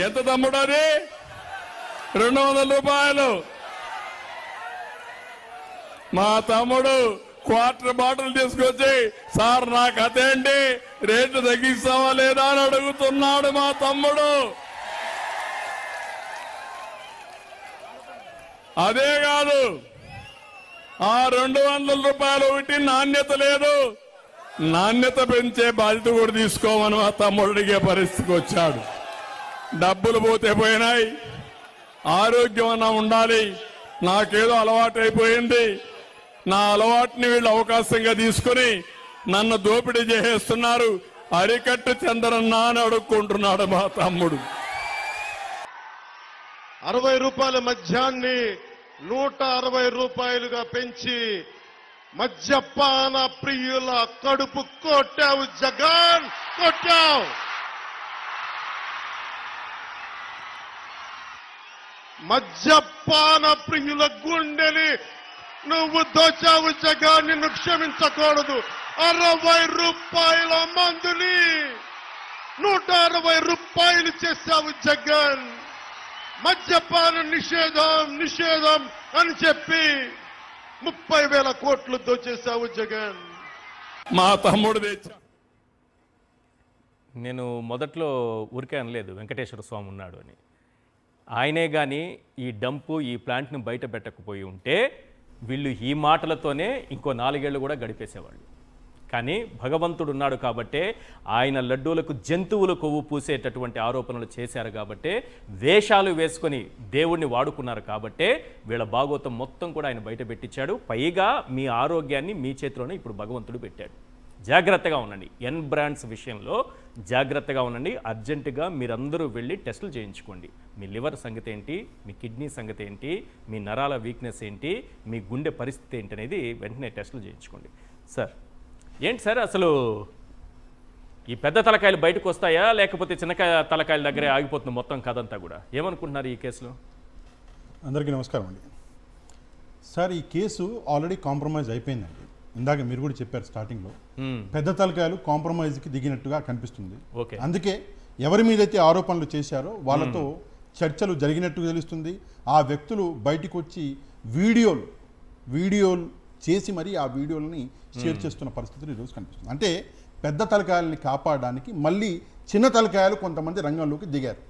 ఎంత తమ్ముడు అది? 200 రూపాయలు. మా తమ్ముడు క్వార్టర్ బాటిల్ తీసుకొచ్చి, సార్ నా కథ ఏంటి, రేటు తగ్గిస్తావా లేదా అని అడుగుతున్నాడు మా తమ్ముడు. అదే కాదు, ఆ 200 రూపాయలు ఒకటి నాణ్యత లేదు, నాణ్యత పెంచే బాధ్యత కూడా తీసుకోమని మా తమ్ముడు అడిగే పరిస్థితికి వచ్చాడు. డబ్బులు పోతే పోయినాయి, ఆరోగ్యం అన్నా ఉండాలి. నాకేదో అలవాటు అయిపోయింది, నా అలవాటుని వీళ్ళు అవకాశంగా తీసుకుని నన్ను దోపిడీ చేసేస్తున్నారు, అరికట్టు చంద్రన్న అని అడుక్కుంటున్నాడు మా తమ్ముడు. 60 రూపాయల మద్యాన్ని 160 రూపాయలుగా పెంచి మద్యపాన ప్రియుల కడుపు కొట్టావు జగన్, కొట్టావు. మద్యపాన ప్రియుల గుండెని నువ్వు దోచావు జగన్, నిన్ను క్షమించకూడదు. 60 రూపాయల మందుని 160 రూపాయలు చేశావు జగన్. మద్యపాన నిషేధం నిషేధం అని చెప్పి 30,000 కోట్లు దోచేశావు జగన్. మా తమ్ముడు తెచ్చా. నేను మొదట్లో ఊరికే అనలేదు వెంకటేశ్వర స్వామి ఉన్నాడు అని. ఆయనే కానీ ఈ డంపు ఈ ప్లాంట్ని బయట పెట్టకపోయి ఉంటే వీళ్ళు ఈ మాటలతోనే ఇంకో 4 ఏళ్ళు కూడా గడిపేసేవాళ్ళు. కానీ భగవంతుడు ఉన్నాడు కాబట్టే, ఆయన లడ్డూలకు జంతువుల కొవ్వు పూసేటటువంటి ఆరోపణలు చేశారు కాబట్టే, వేషాలు వేసుకొని దేవుణ్ణి వాడుకున్నారు కాబట్టే వీళ్ళ భాగవతం మొత్తం కూడా ఆయన బయట పెట్టించాడు. పైగా మీ ఆరోగ్యాన్ని మీ చేతిలోనే ఇప్పుడు భగవంతుడు పెట్టాడు. జాగ్రత్తగా ఉండండి. ఎన్ బ్రాండ్స్ విషయంలో జాగ్రత్తగా ఉండండి. అర్జెంటుగా మీరందరూ వెళ్ళి టెస్టులు చేయించుకోండి. మీ లివర్ సంగతి ఏంటి, మీ కిడ్నీ సంగతి ఏంటి, మీ నరాల వీక్నెస్ ఏంటి, మీ గుండె పరిస్థితి ఏంటి అనేది వెంటనే టెస్టులు చేయించుకోండి. సార్ ఏంటి సార్, అసలు ఈ పెద్ద తలకాయలు బయటకు వస్తాయా లేకపోతే చిన్న తలకాయల దగ్గరే ఆగిపోతుంది మొత్తం కథంతా కూడా? ఏమనుకుంటున్నారు ఈ కేసులో? అందరికీ నమస్కారం అండి. సార్, ఈ కేసు ఆల్రెడీ కాంప్రమైజ్ అయిపోయిందండి. ఇందాక మీరు కూడా చెప్పారు స్టార్టింగ్లో, పెద్ద తలకాయలు కాంప్రమైజ్కి దిగినట్టుగా కనిపిస్తుంది. అందుకే ఎవరి మీదైతే ఆరోపణలు చేశారో వాళ్ళతో చర్చలు జరిగినట్టు తెలుస్తుంది. ఆ వ్యక్తులు బయటకు వచ్చి వీడియోలు చేసి మరి ఆ వీడియోలని షేర్ చేస్తున్న పరిస్థితులు ఈరోజు కనిపిస్తుంది. అంటే పెద్ద తలకాయలని కాపాడడానికి మళ్ళీ చిన్న తలకాయలు కొంతమంది రంగంలోకి దిగారు.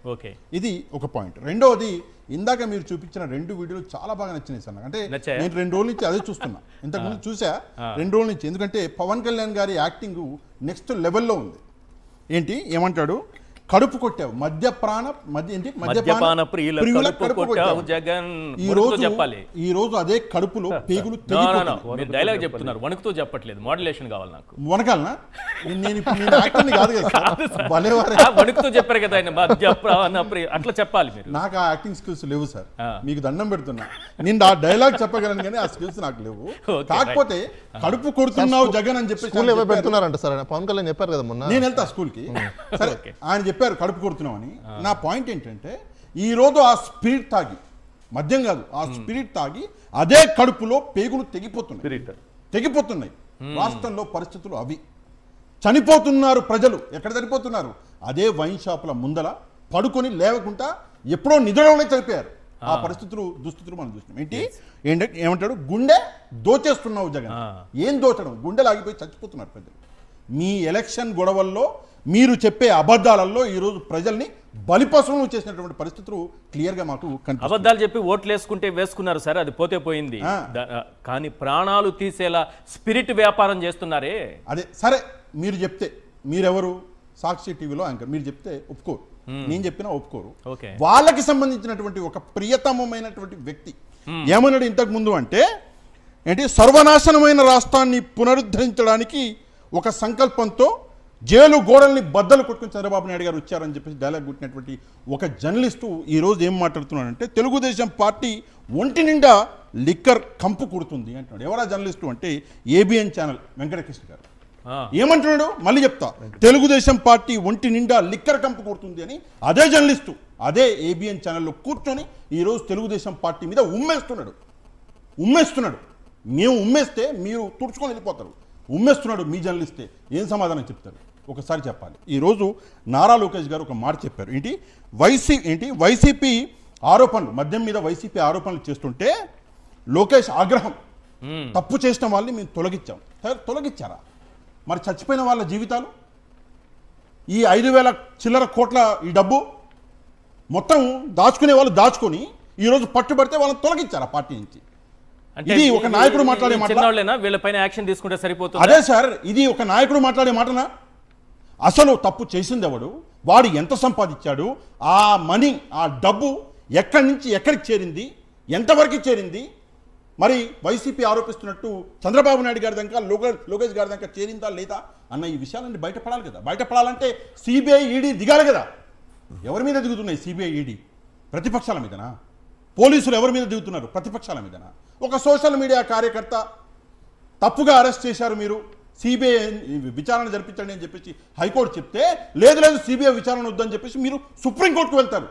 ఇది ఒక పాయింట్. రెండవది, ఇందాక మీరు చూపించిన 2 వీడియోలు చాలా బాగా నచ్చినాయి సార్. అంటే నేను 2 రోజుల నుంచి అదే చూస్తున్నా. ఇంతకుముందు చూసా 2 రోజుల నుంచి. ఎందుకంటే పవన్ కళ్యాణ్ గారి యాక్టింగ్ నెక్స్ట్ లెవెల్లో ఉంది. ఏంటి ఏమంటాడు, కడుపు కొట్టావు, మద్యపాన ప్రియుల కడుపు కొట్టావు జగన్. ఈ రోజు అదే కడుపులో పేగులు డైలాగ్ చెప్తున్నారు, వణుకుతూ చెప్పట్లేదు, మోడ్యులేషన్ కావాలి నాకు. వణకాలనా? నేను యాక్టింగ్ కాదు కదా, వణుకుతూ చెప్పారు కదా ఆయన, మద్యపాన ప్రియ అట్లా చెప్పాలి మీరు. నాకు ఆ యాక్టింగ్ స్కిల్స్ లేవు సార్, మీకు దండం పెడుతున్నా. నేను ఆ డైలాగ్ చెప్పగలను కానీ ఆ స్కిల్స్ నాకు లేవు. కాకపోతే కడుపు కొడుతున్నావు జగన్ అని చెప్పి పెడుతున్నారంట సార్. పవన్ కళ్యాణ్ చెప్పారు కదా మొన్న, నేను వెళ్తా స్కూల్కి. సరే, ఆయన చెప్పారు కడుపు కొడుతున్నామని. నా పాయింట్ ఏంటంటే, ఈ రోజు ఆ స్పిరిట్ తాగి, మద్యం కాదు, ఆ స్పిరిట్ తాగి అదే కడుపులో పేగులు తెగిపోతున్నాయి. రాష్ట్రంలో పరిస్థితులు అవి. చనిపోతున్నారు ప్రజలు. ఎక్కడ చనిపోతున్నారు? అదే వైన్ షాపుల ముందల పడుకొని లేవకుండా ఎప్పుడో నిద్రలోనే చనిపోయారు. ఆ పరిస్థితులు దుస్థితులు మనం చూస్తున్నాం. ఏమంటాడు, గుండె దోచేస్తున్నావు జగన్. ఏం దోచడం? గుండెలు ఆగిపోయి చచ్చిపోతున్నారు ప్రజలు. మీ ఎలక్షన్ గొడవల్లో మీరు చెప్పే అబద్ధాలలో ఈరోజు ప్రజల్ని బలిపశువులు చేసినటువంటి పరిస్థితులు క్లియర్గా మాకు కనిపిస్తుంది. అబద్ధాలు చెప్పి ఓట్లు వేసుకున్నారు సార్, అది పోతే పోయింది. కానీ ప్రాణాలు తీసేలా స్పిరిట్ వ్యాపారం చేస్తున్నారే. అదే సరే, మీరు చెప్తే, మీరెవరు? సాక్షి టీవీలో యాంకర్. మీరు చెప్తే ఒప్పుకోరు, నేను చెప్పినా ఒప్పుకోరు. వాళ్ళకి సంబంధించినటువంటి ఒక ప్రియతమమైనటువంటి వ్యక్తి ఏమన్నాడు ఇంతకు ముందు అంటే, ఏంటి, సర్వనాశనమైన రాష్ట్రాన్ని పునరుద్ధరించడానికి ఒక సంకల్పంతో జైలు గోడల్ని బద్దలు కొట్టుకుని చంద్రబాబు నాయుడు గారు వచ్చారని చెప్పేసి డైలాగ్ కొట్టినటువంటి ఒక జర్నలిస్టు ఈరోజు ఏం మాట్లాడుతున్నాడంటే, తెలుగుదేశం పార్టీ ఒంటి నిండా లిక్కర్ కంపు కుడుతుంది అంటున్నాడు. ఎవరా జర్నలిస్టు అంటే ఏబిఎన్ ఛానల్ వెంకటకృష్ణ గారు. ఏమంటున్నాడు మళ్ళీ చెప్తా, తెలుగుదేశం పార్టీ ఒంటి నిండా లిక్కర్ కంపు కుడుతుంది అని అదే జర్నలిస్టు అదే ఏబిఎన్ ఛానల్లో కూర్చొని ఈరోజు తెలుగుదేశం పార్టీ మీద ఉమ్మేస్తున్నాడు. మేము ఉమ్మేస్తే మీరు తుడుచుకొని వెళ్ళిపోతారు. ఉమ్మేస్తున్నాడు మీ జర్నలిస్టే. ఏం సమాధానం చెప్తారు? ఒకసారి చెప్పాలి. ఈరోజు నారా లోకేష్ గారు ఒక మాట చెప్పారు. వైసీపీ ఆరోపణలు, మద్యం మీద వైసీపీ ఆరోపణలు చేస్తుంటే లోకేష్ ఆగ్రహం, తప్పు చేసిన వాళ్ళని మేము తొలగించాం. తొలగించారా? మరి చచ్చిపోయిన వాళ్ళ జీవితాలు, ఈ 5,000 చిల్లర కోట్ల ఈ డబ్బు మొత్తం దాచుకునే వాళ్ళు దాచుకొని ఈరోజు పట్టుబడితే వాళ్ళని తొలగించారా పార్టీ నుంచి? ఇది ఒక నాయకుడు మాట్లాడే మాట. వీళ్ళపైన యాక్షన్ తీసుకుంటే సరిపోతుంది. అదే సార్, ఇది ఒక నాయకుడు మాట్లాడే మాటనా? అసలు తప్పు చేసింది ఎవడు, వాడు ఎంత సంపాదించాడు, ఆ మనీ, ఆ డబ్బు ఎక్కడి నుంచి ఎక్కడికి చేరింది, ఎంతవరకు చేరింది, మరి వైసీపీ ఆరోపిస్తున్నట్టు చంద్రబాబు నాయుడు గారి దాకా లోకేష్ గారి దాకా చేరిందా లేదా అన్న ఈ విషయాలన్నీ బయటపడాలి కదా. బయటపడాలంటే సిబిఐ ఈడీ దిగాలి కదా. ఎవరి మీద దిగుతున్నాయి సిబిఐ ఈడీ? ప్రతిపక్షాల మీదనా? పోలీసులు ఎవరి మీద దిగుతున్నారు? ప్రతిపక్షాల మీదనా? ఒక సోషల్ మీడియా కార్యకర్త తప్పుగా అరెస్ట్ చేశారు, మీరు సిబిఐ విచారణ జరిపించండి అని చెప్పేసి హైకోర్టు చెప్తే లేదు సిబిఐ విచారణ వద్దని చెప్పేసి మీరు సుప్రీంకోర్టుకు వెళ్తారు.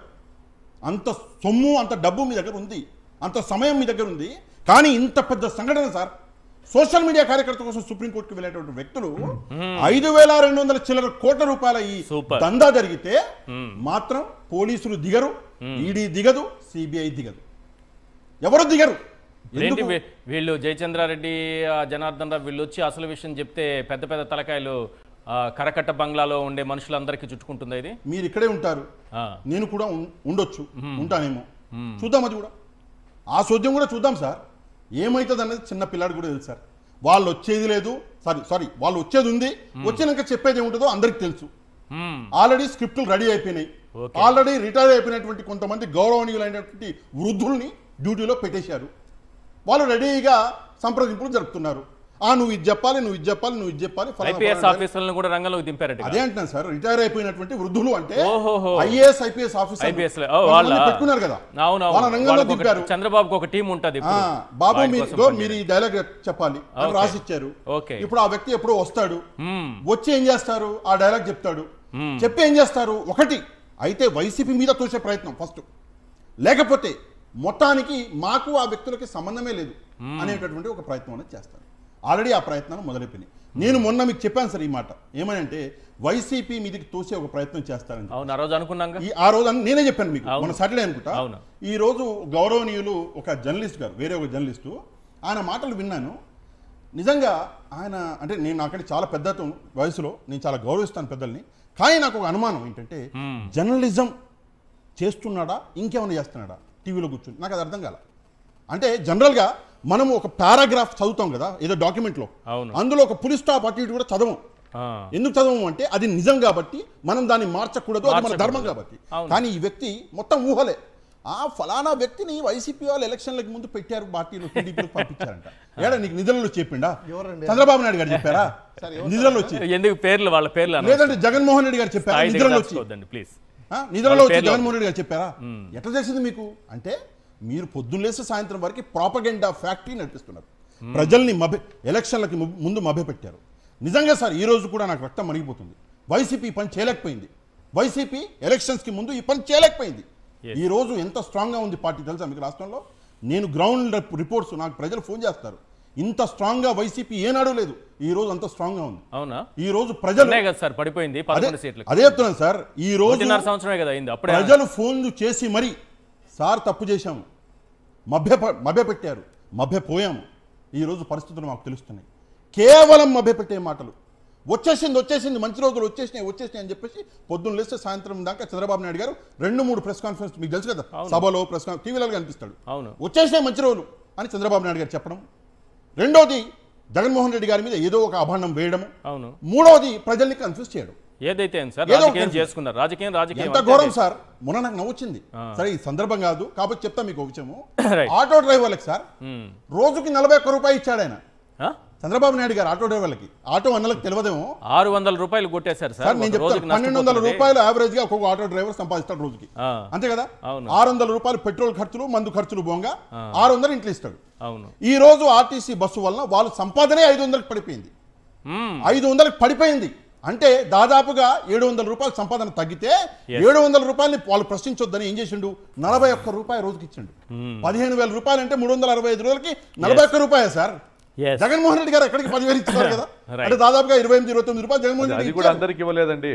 అంత సొమ్ము, అంత డబ్బు మీ దగ్గర ఉంది, అంత సమయం మీ దగ్గర ఉంది. కానీ ఇంత పెద్ద సంఘటన సార్, సోషల్ మీడియా కార్యకర్త కోసం సుప్రీంకోర్టుకు వెళ్ళేటువంటి వ్యక్తులు 5,200 చిల్లర కోట్ల రూపాయల ఈ దందా జరిగితే మాత్రం పోలీసులు దిగరు, ఈడీ దిగదు, సిబిఐ దిగదు, ఎవరు దిగరు. వీళ్ళు జయచంద్రారెడ్డి, జనార్దన్ రావు వీళ్ళు వచ్చి అసలు విషయం చెప్తే పెద్ద పెద్ద తలకాయలు కరకట్ట బంగ్లాలో ఉండే మనుషులందరికీ చుట్టుకుంటుంది. ఇది మీరు ఇక్కడే ఉంటారు, నేను కూడా ఉండొచ్చు, ఉంటానేమో, చూద్దాం. అది కూడా ఆ సోద్యం కూడా చూద్దాం సార్, ఏమవుతుంది అన్నది చిన్న పిల్లాడు కూడా తెలుసు సార్. వాళ్ళు వచ్చేది లేదు, వాళ్ళు వచ్చేది ఉంది, వచ్చినాక చెప్పేది ఏముంటుందో అందరికి తెలుసు. ఆల్రెడీ స్క్రిప్టులు రెడీ అయిపోయినాయి, ఆల్రెడీ రిటైర్ అయిపోయినటువంటి కొంతమంది గౌరవనీయులైనటువంటి వృద్ధుల్ని డ్యూటీలో పెట్టేశారు. వాళ్ళు రెడీగా సంప్రదింపులు జరుపుతున్నారు. నువ్వు ఇది చెప్పాలి, నువ్వు ఇది చెప్పాలి, నువ్వు ఇది చెప్పాలి. ఐపీఎస్ ఆఫీసర్లను కూడా రంగంలోకి దింపారట. అదే అంటున్నాను సార్, రిటైర్ అయిపోయినటువంటి వృద్ధులు అంటే ఐఏఎస్ ఐపీఎస్ ఆఫీసర్ పెట్టుకున్నారు కదా, వాళ్ళ రంగంలో దింపారు. చంద్రబాబుకి ఒక టీం ఉంటుంది, బాబు మీరు ఈ డైలాగ్ చెప్పాలి అని రాసిచ్చారు. ఇప్పుడు ఆ వ్యక్తి ఎప్పుడో వస్తాడు, వచ్చి ఏం చేస్తారు, ఆ డైలాగ్ చెప్తాడు, చెప్పి ఏం చేస్తారు, ఒకటి అయితే వైసీపీ మీద తోసే ప్రయత్నం ఫస్ట్, లేకపోతే మొత్తానికి మాకు ఆ వ్యక్తులకి సంబంధమే లేదు అనేటటువంటి ఒక ప్రయత్నం అనేది చేస్తారు. ఆల్రెడీ ఆ ప్రయత్నాలు మొదలైపోయినాయి. నేను మొన్న మీకు చెప్పాను సార్ ఈ మాట, ఏమనంటే వైసీపీ మీదకి తోసే ఒక ప్రయత్నం చేస్తారని. ఆ రోజు నేనే చెప్పాను మీకు, మన సాటర్డే అనుకుంటా. ఈ రోజు గౌరవనీయులు ఒక జర్నలిస్ట్ గారు, వేరే ఒక జర్నలిస్టు, ఆయన మాటలు విన్నాను. నిజంగా ఆయన అంటే నేను అక్కడ చాలా పెద్ద వయసులో, నేను చాలా గౌరవిస్తాను పెద్దల్ని, కానీ నాకు ఒక అనుమానం ఏంటంటే జర్నలిజం చేస్తున్నాడా ఇంకేమైనా చేస్తున్నాడా టీవీలో కూర్చుని, నాకు అది అర్థం కాల. అంటే జనరల్గా మనం ఒక పారాగ్రాఫ్ చదువుతాం కదా ఏదో డాక్యుమెంట్లో, అందులో ఒక పులి స్టాప్ అటు ఇటు కూడా చదవం. ఎందుకు చదవము అంటే అది నిజం కాబట్టి, మనం దాన్ని మార్చకూడదు, అది మన ధర్మం కాబట్టి. కానీ ఈ వ్యక్తి మొత్తం ఊహలే. ఫలానా వ్యక్తిని వైసీపీ వాళ్ళు ఎలక్షన్లకు ముందు పెట్టారు, పార్టీలో టీడీపీలో పంపించారంట. ఏడా నీకు నిధులలో చెప్పిండా? చంద్రబాబు నాయుడు గారు చెప్పారా నిధులలో వచ్చి? ఎందుకు పేర్లు వాళ్ళ పేర్లు? లేదంటే జగన్మోహన్ రెడ్డి గారు చెప్పారా నిధులలో వచ్చి? నిధులలో వచ్చి జగన్మోహన్ రెడ్డి గారు చెప్పారా? ఎట్లా చేసింది మీకు అంటే, మీరు పొద్దున్నేసి సాయంత్రం వరకు ప్రాపగెండా ఫ్యాక్టరీ నడిపిస్తున్నారు, ప్రజల్ని ఎలక్షన్లకి ముందు మభ్యపెట్టారు. నిజంగా సార్ ఈ రోజు కూడా నాకు రక్తం మరిగిపోతుంది. వైసీపీ ఈ పని చేయలేకపోయింది, వైసీపీ ఎలక్షన్స్కి ముందు ఈ పని చేయలేకపోయింది. ఈ రోజు ఎంత స్ట్రాంగ్గా ఉంది పార్టీ తెలుసా మీకు రాష్ట్రంలో? నేను గ్రౌండ్ రిపోర్ట్స్, నాకు ప్రజలు ఫోన్ చేస్తారు, ఇంత స్ట్రాంగ్గా వైసీపీ ఏనాడు లేదు, ఈ రోజు అంత స్ట్రాంగ్గా ఉంది. అవునా? ఈ రోజు ప్రజలు పడిపోయింది, అదే చెప్తున్నాను సార్. ఈ రోజు ప్రజలు ఫోన్ చేసి మరి సార్ తప్పు చేశాము, మభ్యపెట్టారు, మభ్యపోయాము, ఈ రోజు పరిస్థితులు మాకు తెలుస్తున్నాయి. కేవలం మభ్యపెట్టే మాటలు, వచ్చేసింది మంచి రోజులు వచ్చేసినాయి అని చెప్పేసి పొద్దున్న లేస్తే సాయంత్రం దాకా చంద్రబాబు నాయుడు గారు 2-3 ప్రెస్ కాన్ఫరెన్స్, మీకు తెలుసు కదా, సభలో ప్రెస్ కాన్ఫరెన్స్ టీవీలలో కనిపిస్తాడు, వచ్చేసినాయి మంచి రోజులు అని చంద్రబాబు నాయుడు గారు చెప్పడం. రెండోది జగన్మోహన్ రెడ్డి గారి మీద ఏదో ఒక అభాండం వేయడం. మూడోది ప్రజల్ని కన్ఫ్యూజ్ చేయడం. ఏదైతే రాజకీయం ఎంత ఘోరం సార్. మొన్న నాకు నవ్వొచ్చింది. సరే ఈ సందర్భం కాదు కాబట్టి చెప్తా మీకు ఒక విషయము. ఆటో డ్రైవర్లకు సార్ రోజుకి 41 రూపాయలు ఇచ్చాడు ఆయన, చంద్రబాబు నాయుడు గారు. ఆటో డ్రైవర్లకి, ఆటో అన్నలకు తెలియదేమో, 600 రూపాయలు కొట్టేశారు సార్. నేను చెప్తాను, 1200 రూపాయలు యావరేజ్ గా ఒక్కొక్క ఆటో డ్రైవర్ సంపాదిస్తాడు రోజుకి, అంతే కదా. 600 రూపాయలు పెట్రోల్ ఖర్చులు, మందు ఖర్చులు పోగా 600 ఇంట్లో ఇస్తాడు. ఈ రోజు ఆర్టీసీ బస్సు వలన వాళ్ళ సంపాదనే 500కి పడిపోయింది. 500కి పడిపోయింది అంటే దాదాపుగా 700 రూపాయలు సంపాదన తగ్గితే 700 రూపాయలని వాళ్ళు ప్రశ్నించొద్దని ఏం చేసిండు, 41 రూపాయలు రోజుకి ఇచ్చిండు. 15,000 రూపాయలు అంటే 365 రోజులకి 41 రూపాయలు సార్. Yes. జగన్మోహన్ రెడ్డి గారు ఎక్కడికి 10,000 ఇచ్చారు కదా, Right. అంటే దాదాపుగా 28-29 రూపాయలు జగన్మోహన్ అది రెడ్డి కూడా అందరికి ఇవ్వలేదండి.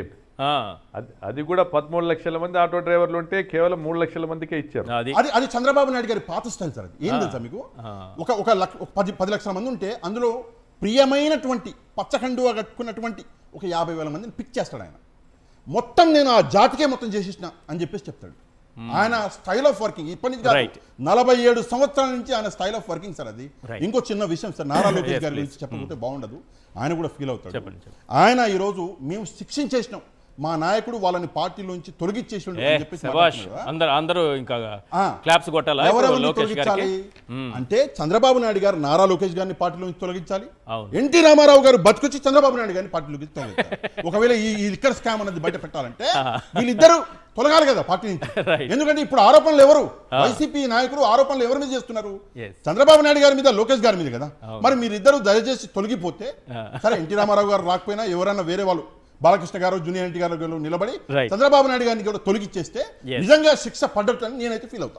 ఆ, అది కూడా 13 లక్షల మంది ఆటో డ్రైవర్లు ఉంటే కేవలం 3 లక్షల మందికే ఇచ్చారు. అది అది చంద్రబాబు నాయుడు గారి పాత స్టైల్ సార్. అది ఏం తెలుసా మీకు, ఒక 10 లక్షల మంది ఉంటే అందులో ప్రియమైనటువంటి పచ్చకండువా కట్టుకున్నటువంటి ఒక 50,000 మందిని పిక్ చేస్తాడు ఆయన. మొత్తం నేను ఆ జాతికే మొత్తం చేసేసిన అని చెప్పేసి చెప్తాడు. ఆయన స్టైల్ ఆఫ్ వర్కింగ్ ఇప్పటి నుంచి కాదు, Right. 47 సంవత్సరాల నుంచి ఆయన స్టైల్ ఆఫ్ వర్కింగ్ సార్ అది. Right. ఇంకో చిన్న విషయం సార్, నారా లోకేష్ Yes, గారి please. గురించి చెప్పకపోతే బాగుండదు, ఆయన కూడా ఫీల్ అవుతాడు. చెప్పండి. ఆయన ఈరోజు మేము శిక్షించేసినాం, మా నాయకుడు వాళ్ళని పార్టీలోంచి తొలగించేసి అని చెప్పేసి శభాష్, మాట్లాడుతున్నారు కదా. అందరూ ఇంకా ఆ. క్లాప్స్ కొట్టాలా ఇప్పుడు ఎవరెవరిని లోకేష్ గారికి? తొలగించాలి అంటే చంద్రబాబు నాయుడు గారు నారా లోకేష్ గారిని పార్టీలో నుంచి తొలగించాలి. అవును. ఎన్టీ రామారావు గారు బతుకొచ్చి చంద్రబాబు నాయుడు గారిని పార్టీలోకి తొలగించాలి. ఒకవేళ ఈ లిక్కర్ స్కామ్ అనేది బయట పెట్టాలంటే వీళ్ళిద్దరూ తొలగాలి కదా పార్టీ నుంచి. Right. ఎందుకంటే ఇప్పుడు ఆరోపణలు ఎవరు, వైసీపీ నాయకులు ఆరోపణలు ఎవరి మీద చేస్తున్నారు? Yes. చంద్రబాబు నాయుడు గారి మీద, లోకేష్ గారి మీద కదా. మరి మీరిద్దరు దయచేసి తొలగిపోతే సరే, ఎన్టీ రామారావు గారు రాకపోయినా ఎవరైనా వేరే వాళ్ళు, బాలకృష్ణ గారు, జూనియర్ ఎన్టీ గారు నిలబడి Right. చంద్రబాబు నాయుడు గారిని కూడా తొలగిచ్చేస్తే Yes. నిజంగా శిక్ష పడ్డట్టు అని నేనైతే ఫీల్ అవుతాను.